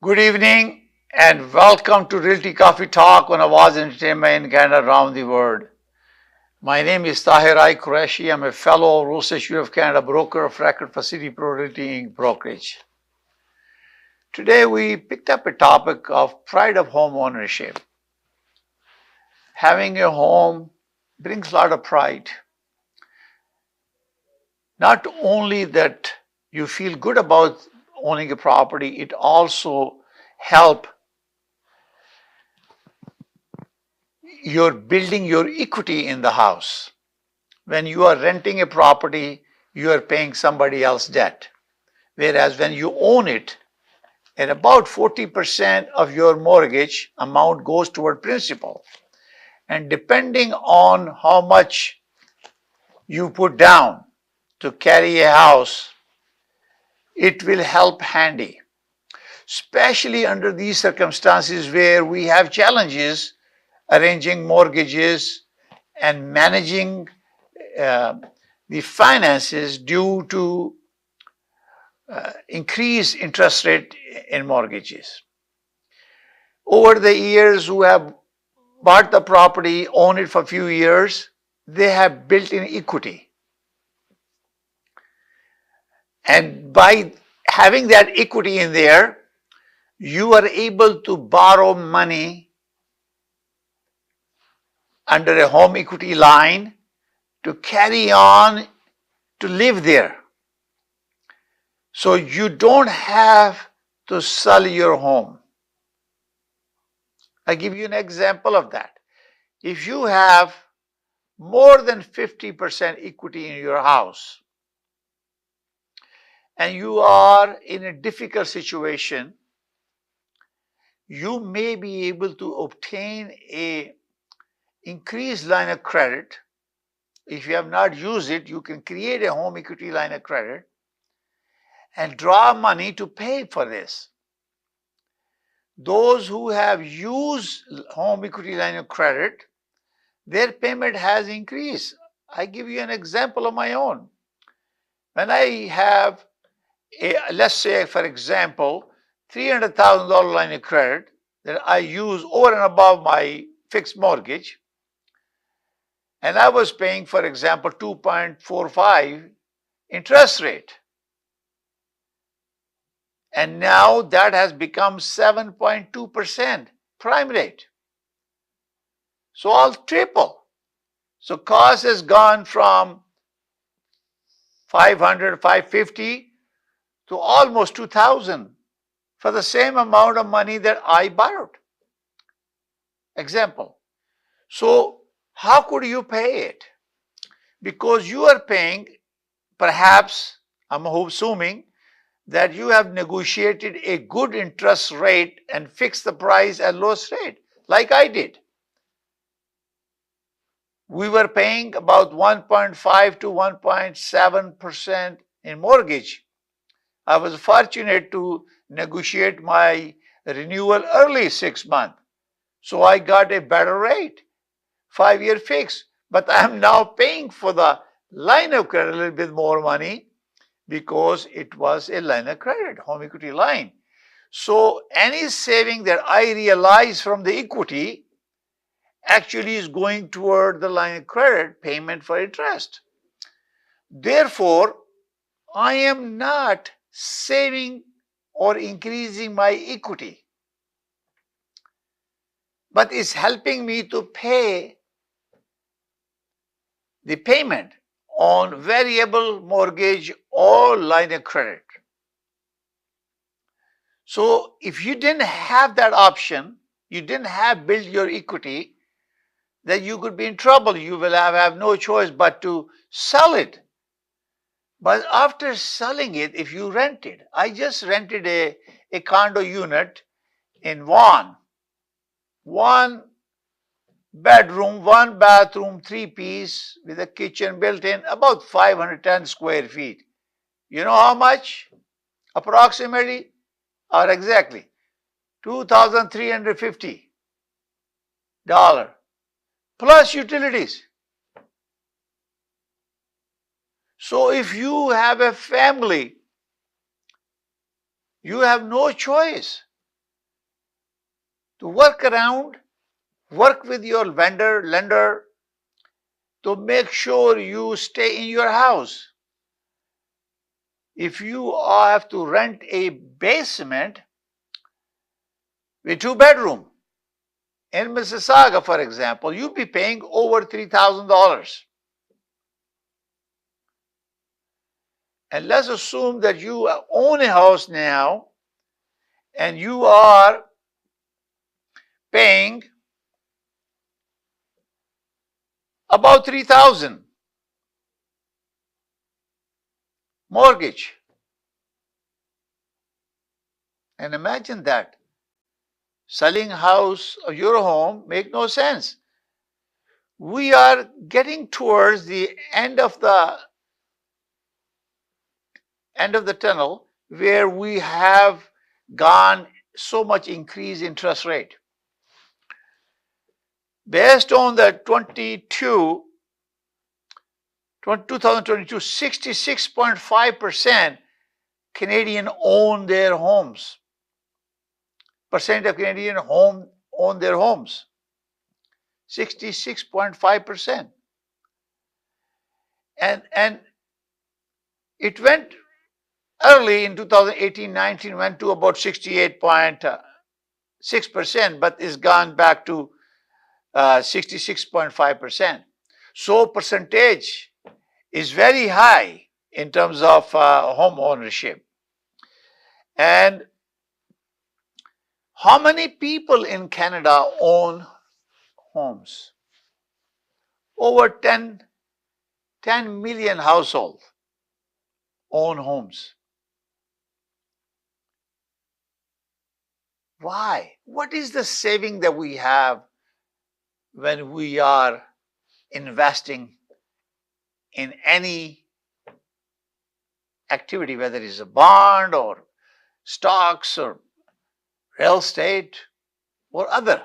Good evening and welcome to Realty Coffee Talk on Awaz Ent in Canada around the world. My name is Tahir Qureshi. I'm a fellow Realty Institute of Canada broker of record for City Pro Realty Inc. brokerage. Today we picked up a topic of pride of home ownership. Having a home brings a lot of pride. Not only that you feel good about owning a property, it also helps you're building your equity in the house. When you are renting a property, you are paying somebody else's debt. Whereas when you own it, and about 40% of your mortgage amount goes toward principal. And depending on how much you put down to carry a house, it will help handy. Especially under these circumstances where we have challenges arranging mortgages and managing the finances due to increased interest rate in mortgages. Over the years, who have bought the property, owned it for a few years, they have built in equity. And by having that equity in there, you are able to borrow money under a home equity line to carry on to live there. So you don't have to sell your home. I give you an example of that. If you have more than 50% equity in your house and you are in a difficult situation, you may be able to obtain a increased line of credit. If you have not used it, you can create a home equity line of credit and draw money to pay for this. Those who have used home equity line of credit, their payment has increased. I give you an example of my own. When I have let's say for example, $300,000 line of credit that I use over and above my fixed mortgage, and I was paying, for example, 2.45 interest rate. And now that has become 7.2% prime rate. So I'll triple. So cost has gone from 500, 550 to almost 2,000 for the same amount of money that I borrowed. Example. So how could you pay it? Because you are paying, perhaps, I'm assuming, that you have negotiated a good interest rate and fixed the price at lowest rate, like I did. We were paying about 1.5 to 1.7% in mortgage. I was fortunate to negotiate my renewal early 6 months. So I got a better rate, 5-year fix. But I'm now paying for the line of credit a little bit more money because it was a line of credit, home equity line. So any saving that I realize from the equity actually is going toward the line of credit payment for interest. Therefore, I am not saving or increasing my equity, but it's helping me to pay the payment on variable mortgage or line of credit. So if you didn't have that option, you didn't have build your equity, then you could be in trouble. You will have no choice but to sell it. But after selling it, if you rent it, I just rented a condo unit in Vaughan. 1 bedroom, 1 bathroom, 3-piece with a kitchen built in, about 510 square feet. You know how much? Approximately or exactly? $2,350 plus utilities. So if you have a family, you have no choice to work with your lender to make sure you stay in your house. If you have to rent a basement with 2 bedroom in Mississauga, for example, you'll be paying over $3,000. And let's assume that you own a house now and you are paying about $3,000 mortgage. And imagine that. Selling house or your home make no sense. We are getting towards the end of the tunnel where we have gone so much increased interest rate. Based on the 2022, 66.5% Canadian own their homes. Percent of Canadian own their homes. 66.5%. And it went early in 2018-19, went to about 68.6%, but it's gone back to 66.5%. So percentage is very high in terms of home ownership. And how many people in Canada own homes? Over 10 million households own homes. Why? What is the saving that we have when we are investing in any activity, whether it's a bond or stocks or real estate or other?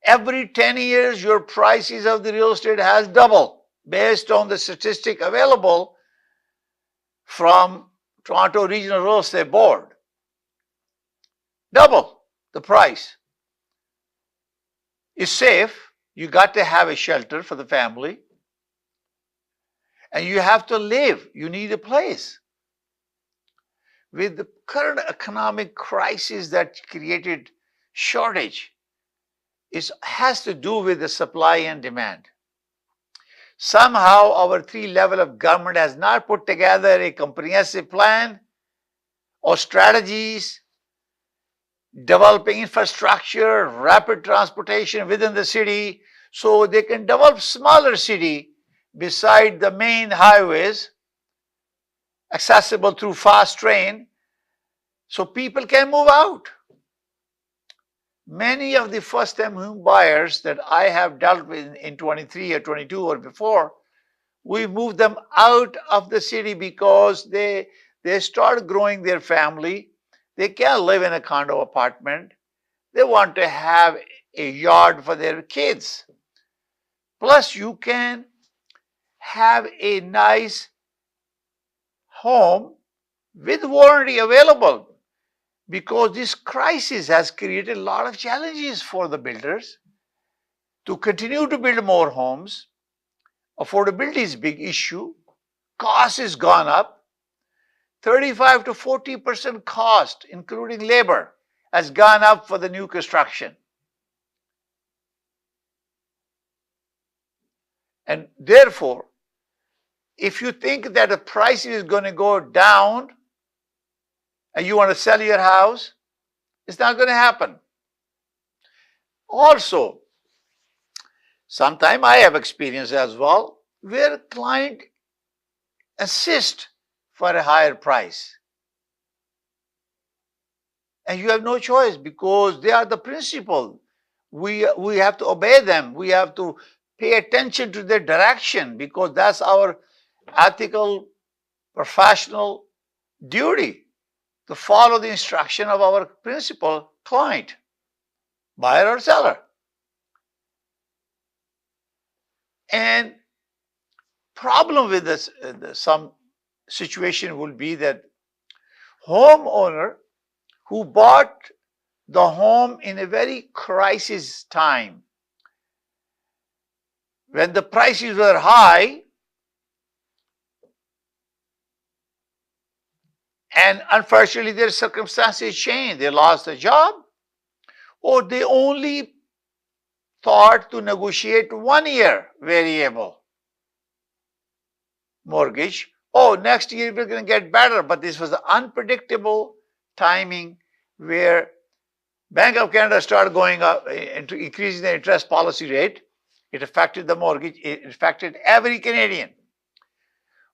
Every 10 years, your prices of the real estate has doubled based on the statistic available from Toronto Regional Real Estate Board. Double the price. It's safe. You got to have a shelter for the family. And you have to live. You need a place. With the current economic crisis that created shortage, it has to do with the supply and demand. Somehow our three level of government has not put together a comprehensive plan or strategies, developing infrastructure, rapid transportation within the city, so they can develop smaller city beside the main highways, accessible through fast train, so people can move out. Many of the first-time home buyers that I have dealt with in 23 or 22 or before, we moved them out of the city because they start growing their family. They can't live in a condo apartment. They want to have a yard for their kids. Plus, you can have a nice home with warranty available, because this crisis has created a lot of challenges for the builders to continue to build more homes. Affordability is a big issue. Cost has gone up. 35 to 40% cost, including labor, has gone up for the new construction. And therefore, if you think that the price is going to go down and you want to sell your house, it's not going to happen. Also, sometimes I have experience as well where client insist for a higher price. And you have no choice because they are the principal. We have to obey them. We have to pay attention to their direction because that's our ethical, professional duty to follow the instruction of our principal client, buyer or seller. And problem with this, some situation will be that homeowner who bought the home in a very crisis time. When the prices were high, and unfortunately their circumstances changed, they lost a job, or they only thought to negotiate 1 year variable mortgage. Oh, next year we're going to get better. But this was the unpredictable timing where Bank of Canada started going up, increasing the interest policy rate. It affected the mortgage. It affected every Canadian.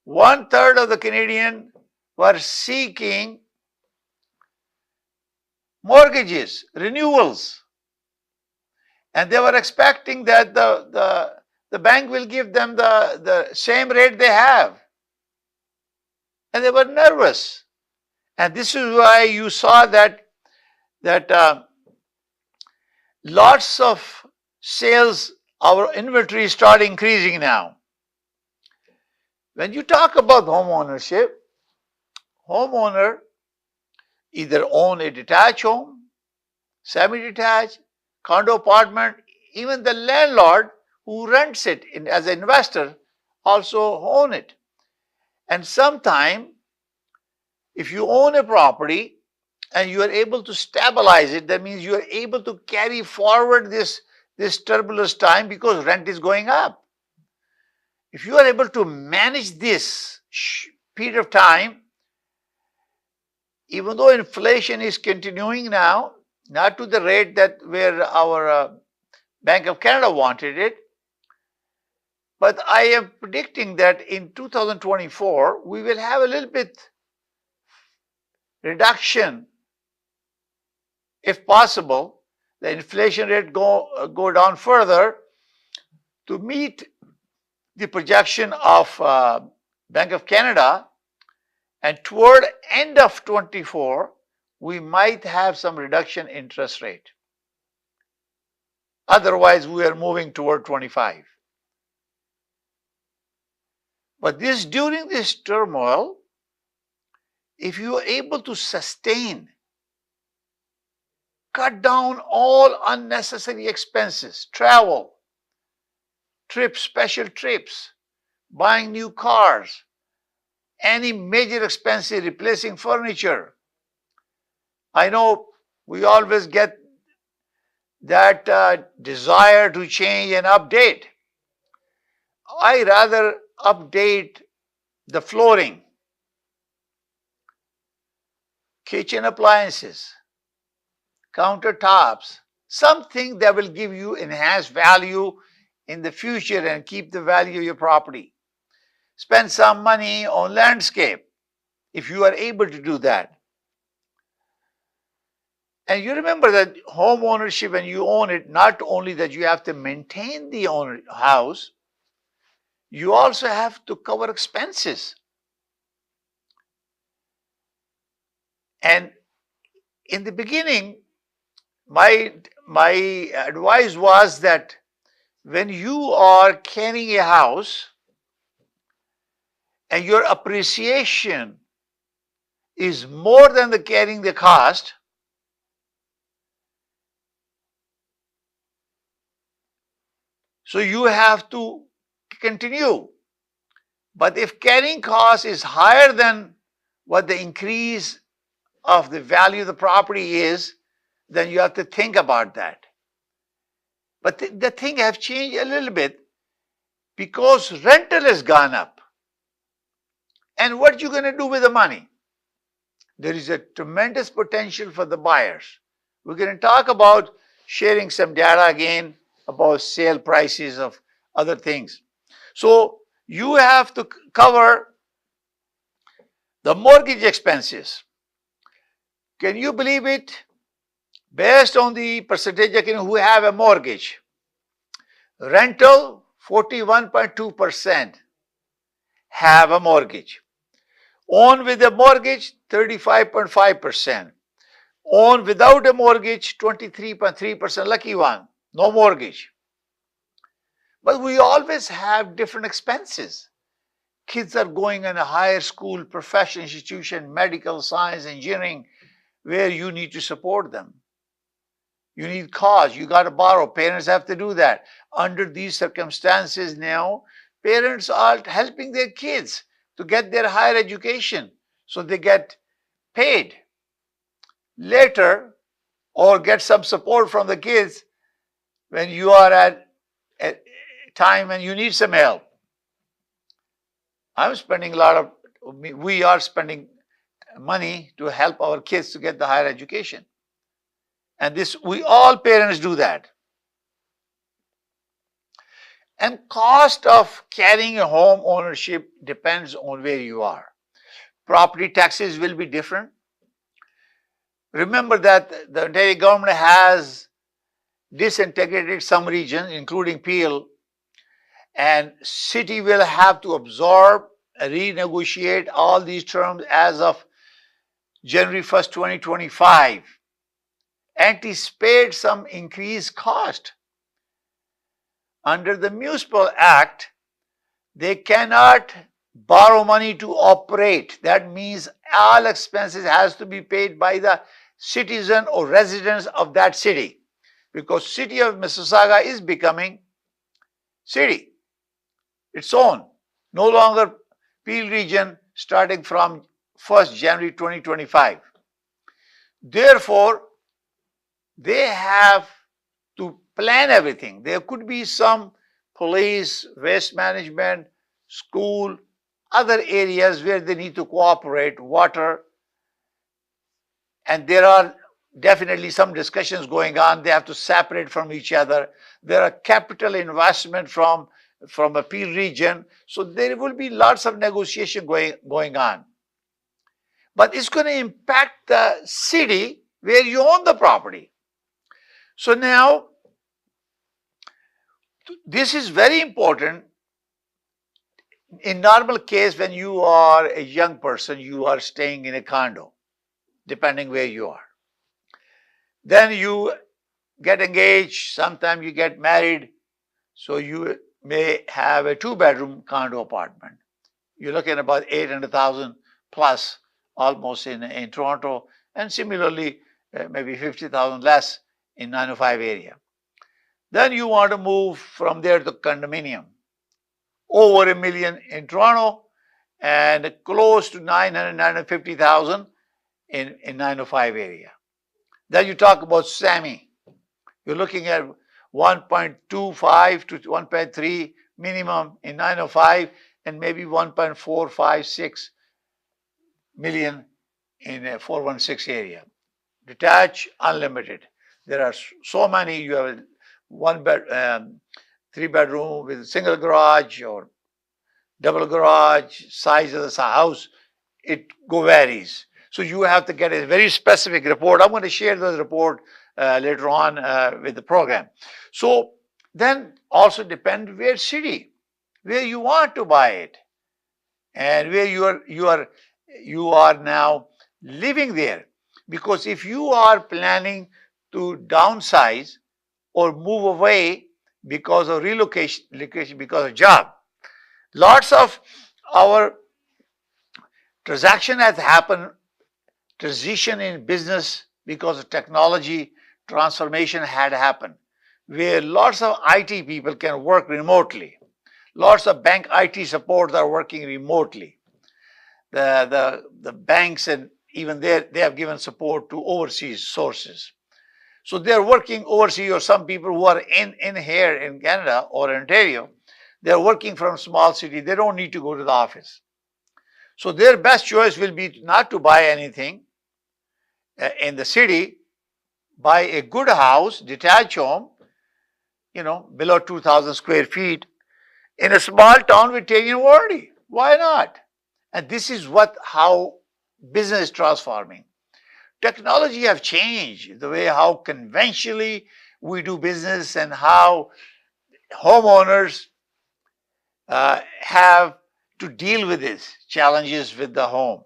1/3 of the Canadian were seeking mortgages, renewals. And they were expecting that the bank will give them the same rate they have. And they were nervous. And this is why you saw that lots of sales, our inventory start increasing now. When you talk about home ownership, homeowner either own a detached home, semi-detached, condo apartment, even the landlord who rents it as an investor also own it. And sometime, if you own a property and you are able to stabilize it, that means you are able to carry forward this turbulent time because rent is going up. If you are able to manage this period of time, even though inflation is continuing now, not to the rate that where our Bank of Canada wanted it, but I am predicting that in 2024, we will have a little bit reduction, if possible, the inflation rate go down further to meet the projection of Bank of Canada, and toward end of 24, we might have some reduction in interest rate. Otherwise, we are moving toward 25. But during this turmoil, if you are able to sustain, cut down all unnecessary expenses, travel, trips, special trips, buying new cars, any major expenses, replacing furniture. I know we always get that desire to change and update. I rather update the flooring, kitchen appliances, countertops, something that will give you enhanced value in the future and keep the value of your property. Spend some money on landscape if you are able to do that. And you remember that home ownership, when you own it, not only that you have to maintain the house, you also have to cover expenses. And in the beginning, my advice was that when you are carrying a house and your appreciation is more than the carrying the cost, so you have to continue. But if carrying cost is higher than what the increase of the value of the property is, then you have to think about that. But the thing have changed a little bit because rental has gone up. And what you going to do with the money? There is a tremendous potential for the buyers. We're going to talk about sharing some data again about sale prices of other things. So you have to cover the mortgage expenses. Can you believe it? Based on the percentage of who have a mortgage, rental 41.2% have a mortgage. Own with a mortgage 35.5%. Own without a mortgage 23.3%, lucky one, no mortgage. But we always have different expenses. Kids are going in a higher school, professional institution, medical, science, engineering, where you need to support them. You need cars. You got to borrow. Parents have to do that. Under these circumstances now, parents are helping their kids to get their higher education. So they get paid later or get some support from the kids when you are at a time when you need some help. I'm spending a lot of, we are spending money to help our kids to get the higher education. And this, we all parents do that. And cost of carrying a home ownership depends on where you are. Property taxes will be different. Remember that the Ontario government has disintegrated some regions, including Peel, and city will have to absorb, renegotiate all these terms as of January 1st, 2025. Anticipate some increased cost. Under the Municipal Act, they cannot borrow money to operate. That means all expenses has to be paid by the citizen or residents of that city, because city of Mississauga is becoming city, its own, no longer Peel region starting from 1st January 2025. Therefore, they have to plan everything. There could be some police, waste management, school, other areas where they need to cooperate, water, and there are definitely some discussions going on. They have to separate from each other. There are capital investment from a Peel region. So there will be lots of negotiation going on. But it's going to impact the city where you own the property. So now, this is very important. In normal case, when you are a young person, you are staying in a condo, depending where you are. Then you get engaged, sometimes you get married, so you may have a 2-bedroom condo apartment. You're looking at about 800,000 plus almost in Toronto, and similarly maybe 50,000 less in 905 area. Then you want to move from there to condominium. Over $1 million in Toronto and close to 950,000 in 905 area. Then you talk about SAMI. You're looking at 1.25 to 1.3 minimum in 905 and maybe 1.456 million in a 416 area. Detached, unlimited. There are so many. You have a 3-bedroom with a single garage or double garage, size of the house, it varies. So you have to get a very specific report. I'm going to share the report later on with the program. So then also depend where city, where you want to buy it, and where you are now living there. Because if you are planning to downsize or move away because of relocation, because of job, lots of our transaction has happened, transition in business because of technology transformation had happened, where lots of IT people can work remotely. Lots of bank IT supports are working remotely. The banks and even they have given support to overseas sources. So they're working overseas, or some people who are in here in Canada or Ontario, they're working from small city. They don't need to go to the office. So their best choice will be not to buy anything in the city, buy a good house, detached home, below 2,000 square feet in a small town with 10-year warranty. Why not? And this is how business is transforming. Technology have changed the way how conventionally we do business and how homeowners have to deal with these challenges with the home.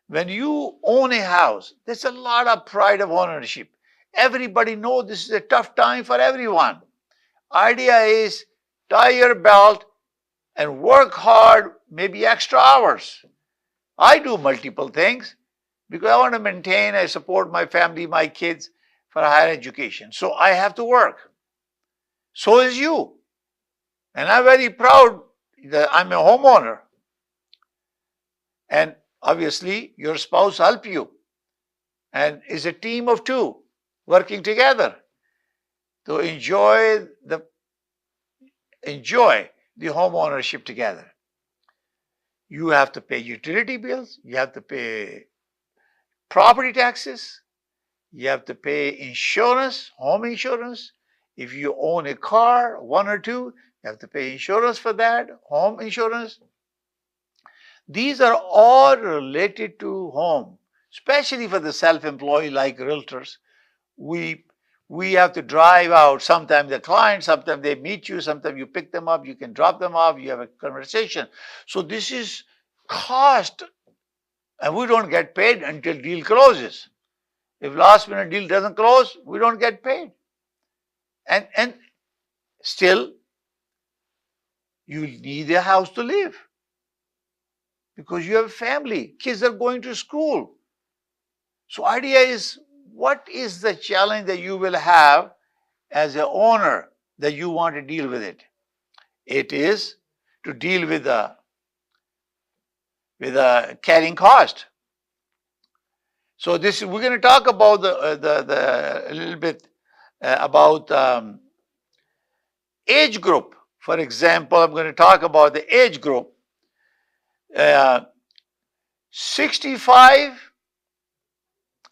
When you own a house, there's a lot of pride of ownership. Everybody knows this is a tough time for everyone. Idea is tie your belt and work hard, maybe extra hours. I do multiple things because I want to maintain, I support my family, my kids for higher education. So I have to work. So is you. And I'm very proud that I'm a homeowner. And obviously, your spouse help you. And is a team of two working together to enjoy the home ownership together. You have to pay utility bills, you have to pay property taxes, you have to pay insurance, home insurance. If you own a car, one or two, you have to pay insurance for that, home insurance. These are all related to home, especially for the self-employed like realtors. We we have to drive out. Sometimes the client, sometimes they meet you, sometimes you pick them up, you can drop them off, you have a conversation. So this is cost, and we don't get paid until deal closes. If last minute deal doesn't close, we don't get paid. And still you need a house to live because you have a family, kids are going to school. So idea is, what is the challenge that you will have as an owner that you want to deal with it? It is to deal with the carrying cost. So this we're going to talk about the a little bit about age group. For example, I'm going to talk about the age group. Uh, 65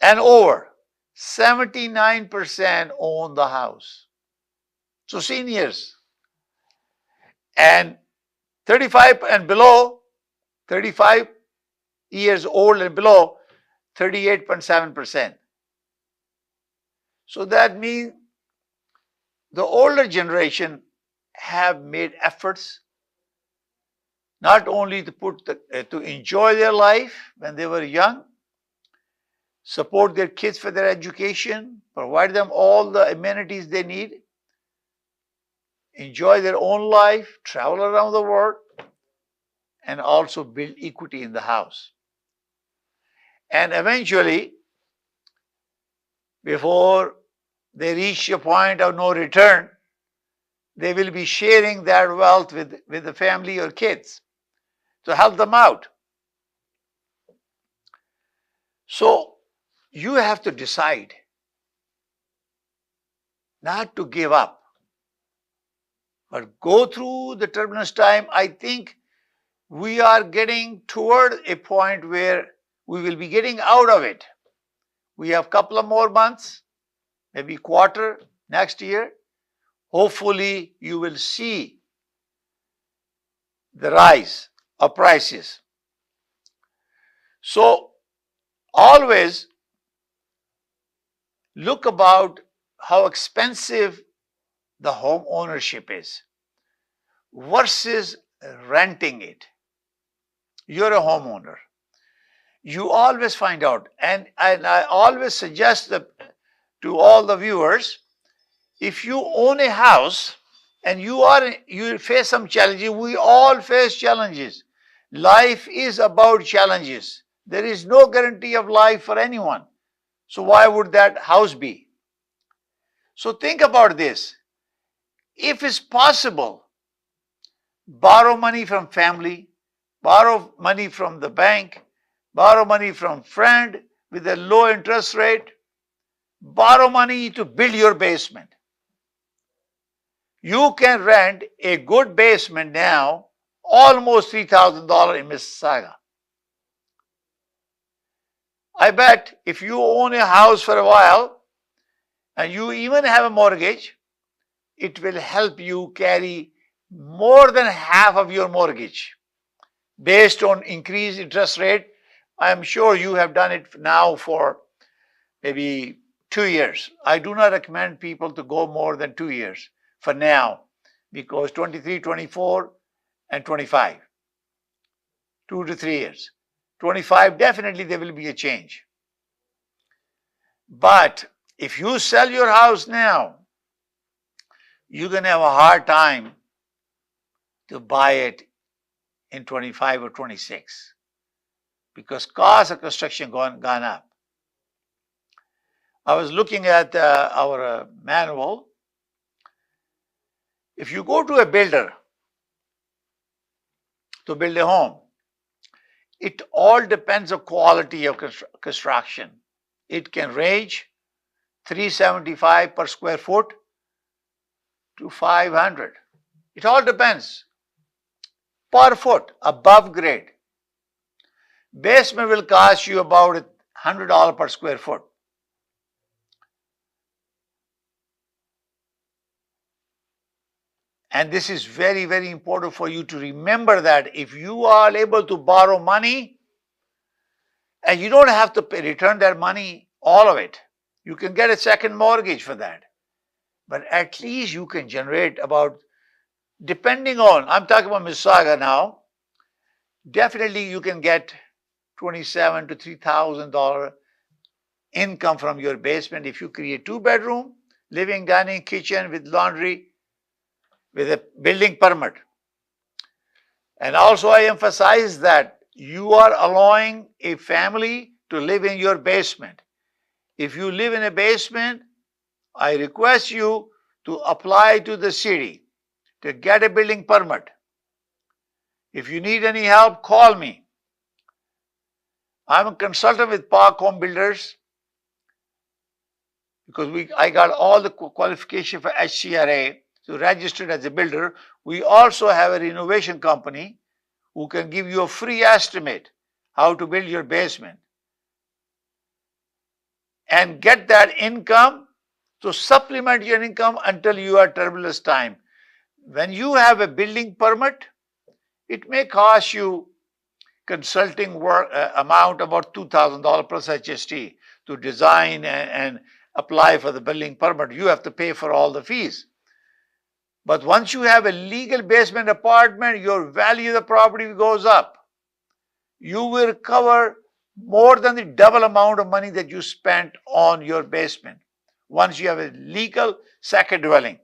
and over, 79% own the house. So seniors. And 35 and below, 35 years old and below, 38.7%. So that means the older generation have made efforts not only to enjoy their life when they were young, support their kids for their education, provide them all the amenities they need, enjoy their own life, travel around the world, and also build equity in the house. And eventually, before they reach a point of no return, they will be sharing that wealth with the family or kids to help them out. So you have to decide not to give up, but go through the turbulence time. I think we are getting toward a point where we will be getting out of it. We have a couple of more months, maybe quarter next year. Hopefully you will see the rise of prices. So always look about how expensive the home ownership is versus renting it. You're a homeowner. You always find out, and I always suggest to all the viewers, if you own a house and you face some challenges, we all face challenges. Life is about challenges. There is no guarantee of life for anyone. So why would that house be? So think about this. If it's possible, borrow money from family, borrow money from the bank, borrow money from friend with a low interest rate, borrow money to build your basement. You can rent a good basement now, almost $3,000 in Mississauga. I bet if you own a house for a while and you even have a mortgage, it will help you carry more than half of your mortgage based on increased interest rate. I'm sure you have done it now for maybe 2 years. I do not recommend people to go more than 2 years for now, because 23, 24, and 25, 2 to 3 years. 25, definitely there will be a change. But if you sell your house now, you're going to have a hard time to buy it in 25 or 26 because cost of construction gone up. I was looking at our manual. If you go to a builder to build a home, it all depends on quality of construction. It can range $375 per square foot to $500. It all depends. Per foot, above grade. Basement will cost you about $100 per square foot. And this is very, very important for you to remember that if you are able to borrow money, and you don't have to return that money, all of it, you can get a second mortgage for that. But at least you can generate about, depending on, I'm talking about Mississauga now, definitely you can get $2,700 to $3,000 income from your basement if you create 2-bedroom, living, dining, kitchen with laundry, with a building permit. And also I emphasize that you are allowing a family to live in your basement. If you live in a basement, I request you to apply to the city to get a building permit. If you need any help, call me. I'm a consultant with Park Home Builders because I got all the qualification for HCRA, so registered as a builder. We also have a renovation company who can give you a free estimate how to build your basement and get that income to supplement your income until you are turbulence time. When you have a building permit, it may cost you consulting work amount about $2,000 plus HST to design and apply for the building permit. You have to pay for all the fees. But once you have a legal basement apartment, your value of the property goes up. You will recover more than the double amount of money that you spent on your basement once you have a legal second dwelling.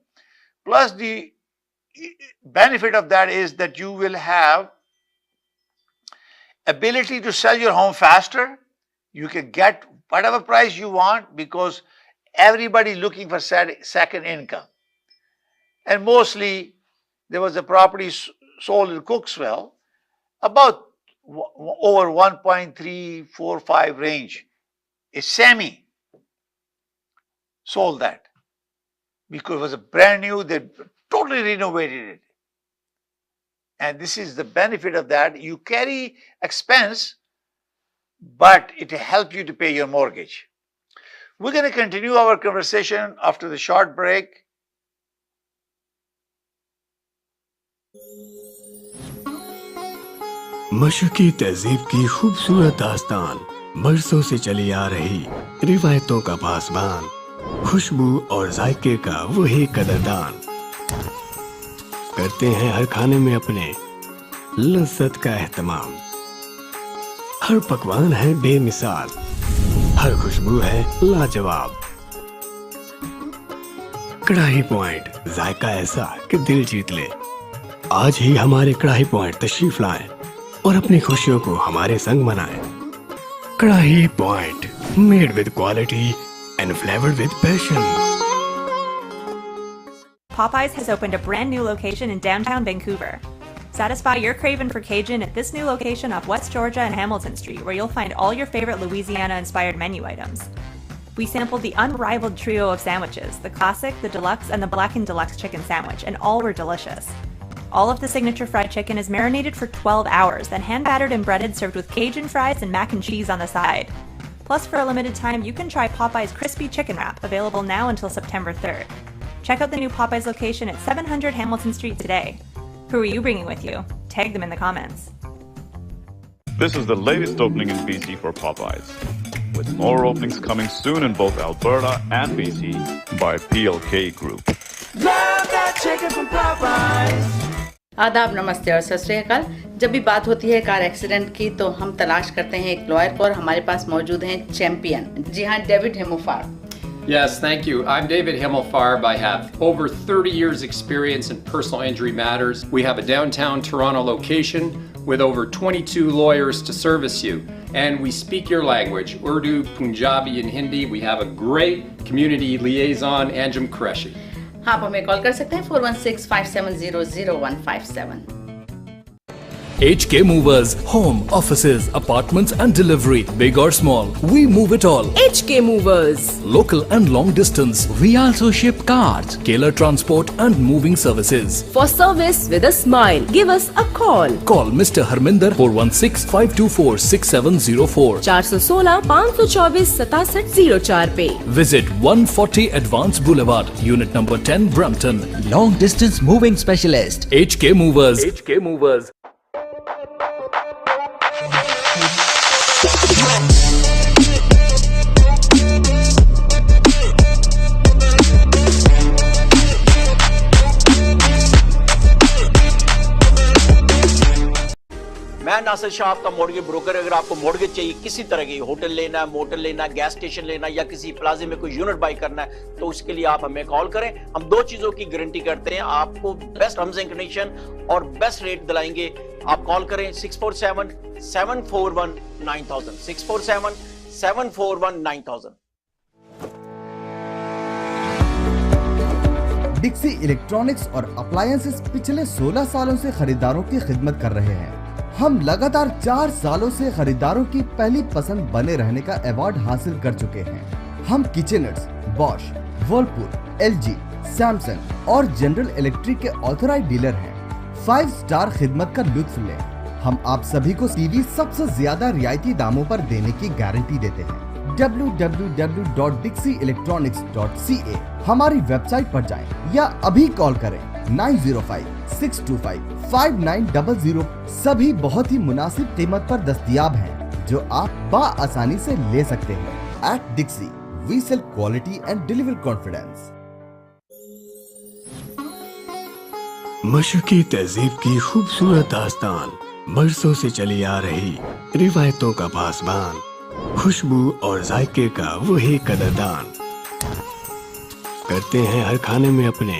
Plus the benefit of that is that you will have ability to sell your home faster. You can get whatever price you want because everybody looking for second income. And mostly there was a property sold in Cooksville about over 1.345 range. A semi sold that because it was a brand new, they totally renovated it. And this is the benefit of that. You carry expense, but it helps you to pay your mortgage. We're going to continue our conversation after the short break. मशक़ी तहज़ीब की खूबसूरत दास्तान, बरसों से चली आ रही रिवायतों का पासबान, खुशबू और जायके का वही कदरदान, करते हैं हर खाने में अपने लज़्ज़त का एहतमाम। हर पकवान है बेमिसाल, हर खुशबू है लाजवाब। कढ़ाई पॉइंट, जायका ऐसा कि दिल जीत ले। आज ही हमारे कढ़ाई पॉइंट तशरीफ लाएं और अपनी खुशियों को हमारे संग मनाएं। कढ़ाई point, made with quality and flavored with passion. Popeyes has opened a brand new location in downtown Vancouver. Satisfy your craving for Cajun at this new location off West Georgia and Hamilton Street, where you'll find all your favorite Louisiana-inspired menu items. We sampled the unrivaled trio of sandwiches, the classic, the deluxe, and the blackened deluxe chicken sandwich, and all were delicious. All of the signature fried chicken is marinated for 12 hours, then hand-battered and breaded, served with Cajun fries and mac and cheese on the side. Plus, for a limited time, you can try Popeye's Crispy Chicken Wrap, available now until September 3rd. Check out the new Popeye's location at 700 Hamilton Street today. Who are you bringing with you? Tag them in the comments. This is the latest opening in BC for Popeyes, with more openings coming soon in both Alberta and BC by PLK Group. Love that chicken from Popeyes. आदाब, नमस्ते और सत श्री अकाल। जब भी बात होती है कार एक्सीडेंट की तो हम तलाश करते हैं एक लॉयर को और हमारे पास मौजूद हैं चैंपियन। जी हाँ, David हिमोफार। Yes, thank you. I'm David Himmelfarb. I have over 30 years experience in personal injury matters. We have a downtown Toronto location with over 22 lawyers to service you. and we speak your language, Urdu, Punjabi, and Hindi. We have a great community liaison, Anjum Qureshi. आप हमें call कर सकते हैं 416-570-0157। HK Movers, home, offices, apartments and delivery, big or small, we move it all. HK Movers. Local and long distance, we also ship cars, Keller transport and moving services. For service with a smile, give us a call. Call Mr. Harminder 416-524-6704. 416-524-6704 पे. Visit 140 Advance Boulevard, Unit number 10, Brampton. Long distance moving specialist. HK Movers. HK Movers. मैं नासिर शाह आपका mortgage broker. अगर आपको mortgage चाहिए किसी तरह की, hotel लेना है, मोटर लेना है, गैस स्टेशन लेना है या किसी प्लाजे में कोई यूनिट बाय करना है, तो उसके लिए आप हमें कॉल करें। हम दो चीजों की गारंटी करते हैं, आपको बेस्ट टर्म्स एंड कंडीशन और बेस्ट रेट दिलाएंगे। आप कॉल करें 647-741-9000, 647-741-9000। डिक्सी इलेक्ट्रॉनिक्स और अप्लायंसेस पिछले 16 सालों से खरीदारों की खिदमत कर रहे हैं। हम लगातार 4 सालों से खरीदारों की पहली पसंद बने रहने का अवार्ड हासिल कर चुके हैं। हम किचनर्स, बॉश, वर्लपूल, एलजी, सैमसंग और जनरल इलेक्ट्रिक के ऑथराइज्ड डीलर हैं। 5 स्टार खिदमत का लुत्फ लें। हम आप सभी को टीवी सबसे ज्यादा रियायती दामों पर देने की गारंटी देते हैं। www.dixieelectronics.ca हमारी वेबसाइट पर जाएं या अभी कॉल करें 905-625-5900। सभी बहुत ही मुनासिब कीमत पर दस्तयाब हैं, जो आप आसानी से ले सकते हैं। At Dixie, we sell quality and deliver confidence. मशरकी तहजीब की खूबसूरत दास्तान, बरसों से चली आ रही रिवायतों का पासबान, खुशबू और जायके का वही कदरदान, करते हैं हर खाने में अपने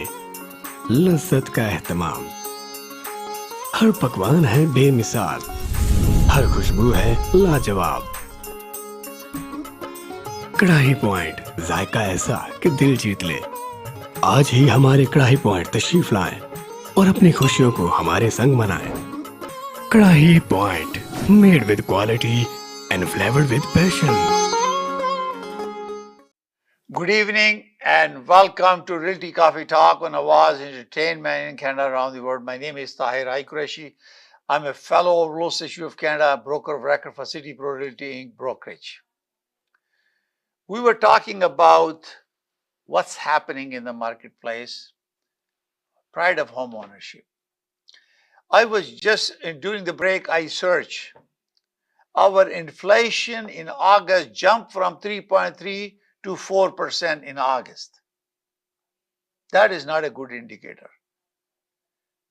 लज्जत का एहतमाम। हर पकवान है बेमिसाल, हर खुशबू है लाजवाब। कढ़ाई पॉइंट, जायका ऐसा कि दिल जीत ले। आज ही हमारे कढ़ाई पॉइंट तशरीफ लाएं और अपनी खुशियों को हमारे संग मनाएं। कढ़ाई point, made with quality and flavored with passion. Good evening and welcome to Realty Coffee Talk on Awaz Entertainment in Canada around the world. My name is Tahir Qureshi. I'm a fellow of Real Estate Institute of Canada, broker of record for City Pro Realty Inc. brokerage. We were talking about what's happening in the marketplace, pride of home ownership. I was just, during the break, I searched. Our inflation in August jumped from 3.3 to 4% in August. That is not a good indicator.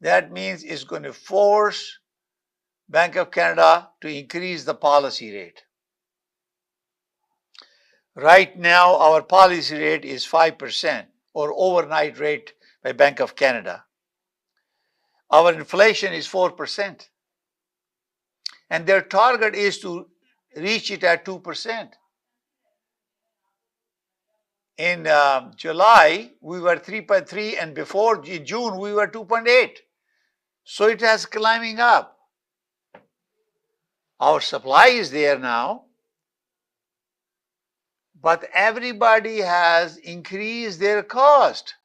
That means it's going to force Bank of Canada to increase the policy rate. Right now, our policy rate is 5% or overnight rate by Bank of Canada. Our inflation is 4%. And their target is to reach it at 2%. In July, we were 3.3, and before June, we were 2.8. So it has climbing up. Our supply is there now, but everybody has increased their cost.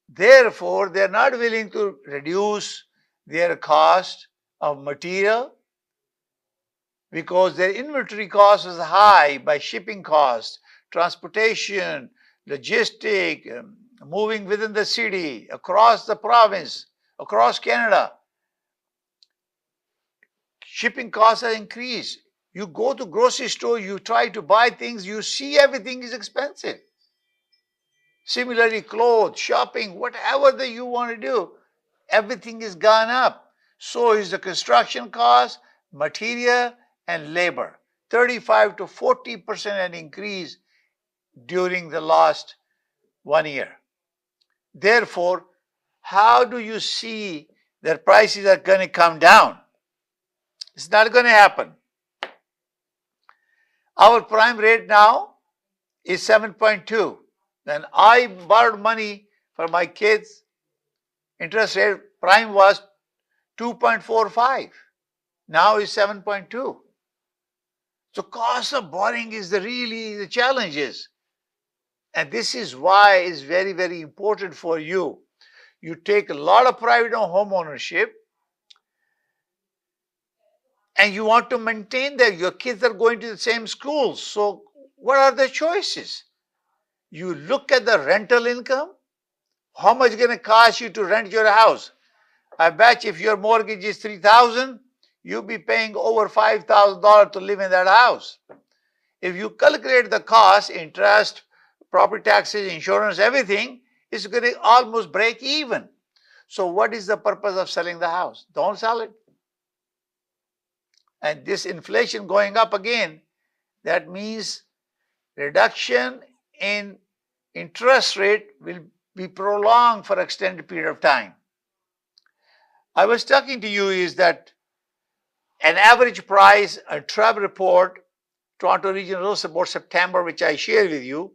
Therefore, they're not willing to reduce their cost of material, because their inventory cost is high by shipping costs, transportation, logistic, moving within the city, across the province, across Canada. Shipping costs have increased. You go to grocery store, you try to buy things, you see everything is expensive. Similarly, clothes, shopping, whatever that you want to do, everything is gone up. So is the construction cost, material, and labor. 35 to 40% an increase during the last 1 year. Therefore, how do you see that prices are going to come down? It's not going to happen. Our prime rate now is 7.2. When I borrowed money for my kids, interest rate prime was 2.45. Now is 7.2. So cost of borrowing is really the challenges. And this is why it's very, very important for you. You take a lot of pride on home ownership and you want to maintain that your kids are going to the same schools. So what are the choices? You look at the rental income. How much is going to cost you to rent your house? I bet if your mortgage is $3,000, you'll be paying over $5,000 to live in that house. If you calculate the cost, interest, property taxes, insurance, everything, it's going to almost break even. So what is the purpose of selling the house? Don't sell it. And this inflation going up again, that means reduction in interest rate will be prolonged for extended period of time. I was talking to you is that an average price, a TREB report, Toronto Regional Real Estate Board September, which I share with you,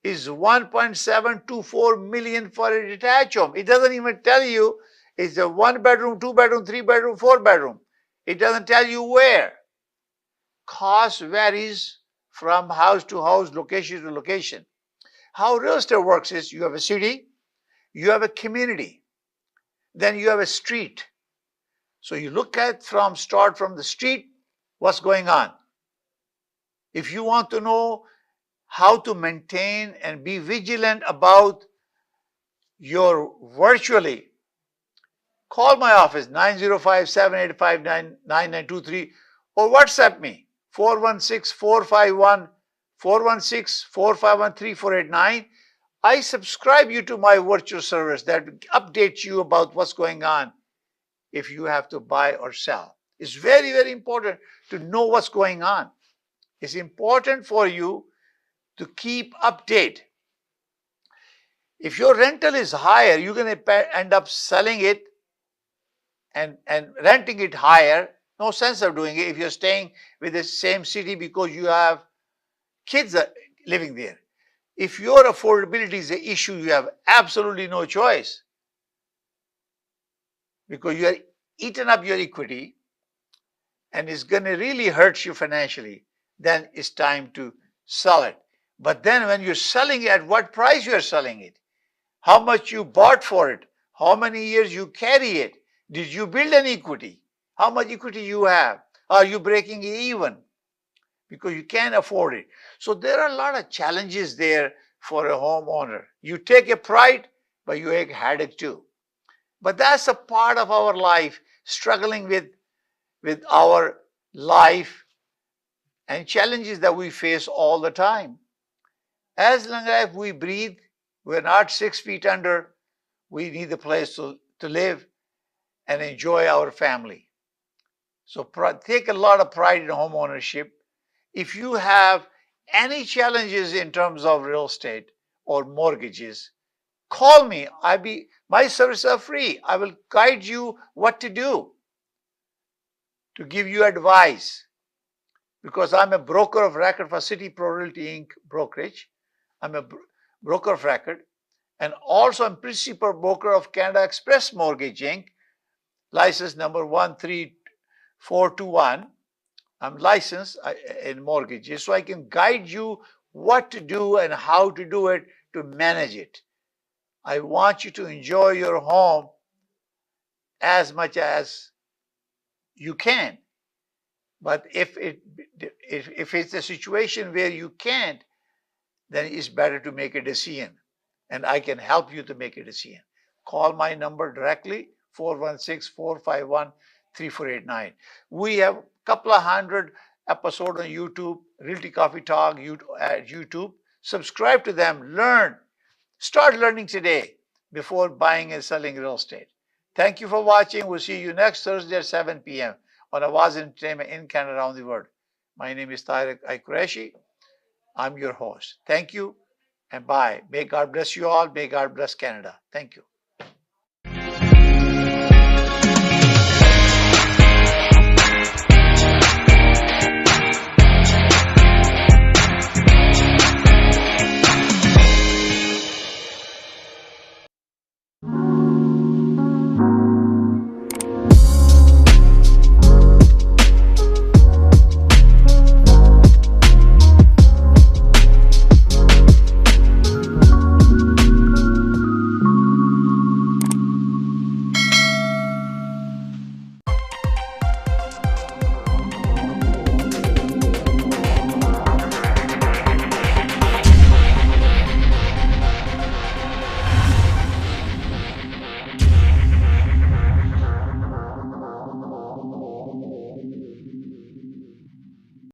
is 1.724 million for a detached home. It doesn't even tell you it's a 1 bedroom, 2 bedroom, 3 bedroom, 4 bedroom. It doesn't tell you where. Cost varies from house to house, location to location. How real estate works is you have a city, you have a community, then you have a street. So you look at start from the street, what's going on. If you want to know how to maintain and be vigilant about your virtually, call my office 905-785-9923 or WhatsApp me 416-451-3489. I subscribe you to my virtual service that updates you about what's going on if you have to buy or sell. It's very, very important to know what's going on. It's important for you to keep update. If your rental is higher, you're going to end up selling it and renting it higher. No sense of doing it if you're staying with the same city because you have kids living there. If your affordability is the issue, you have absolutely no choice because you are eating up your equity and it's going to really hurt you financially. Then it's time to sell it. But then when you're selling it, at what price you are selling it? How much you bought for it? How many years you carry it? Did you build an equity? How much equity you have? Are you breaking even? Because you can't afford it. So there are a lot of challenges there for a homeowner. You take a pride, but you take a headache too. But that's a part of our life, struggling with our life and challenges that we face all the time. As long as we breathe, we're not 6 feet under, we need a place to live and enjoy our family. So take a lot of pride in home ownership. If you have any challenges in terms of real estate or mortgages, call me. My services are free. I will guide you what to do, to give you advice. Because I'm a broker of record for City Pro Realty Inc. brokerage. I'm a broker of record. And also I'm principal broker of Canada Express Mortgage Inc. License number 13421. I'm licensed in mortgages, so I can guide you what to do and how to do it to manage it. I want you to enjoy your home as much as you can. But if it's a situation where you can't, then it's better to make a decision. And I can help you to make a decision. Call my number directly, 416-451-3489. We have a couple of hundred episodes on YouTube, Realty Coffee Talk at YouTube. Subscribe to them, learn. Start learning today before buying and selling real estate. Thank you for watching. We'll see you next Thursday at 7 p.m. on Awaz Entertainment in Canada, around the world. My name is Tahir Qureshi. I'm your host. Thank you and bye. May God bless you all. May God bless Canada. Thank you.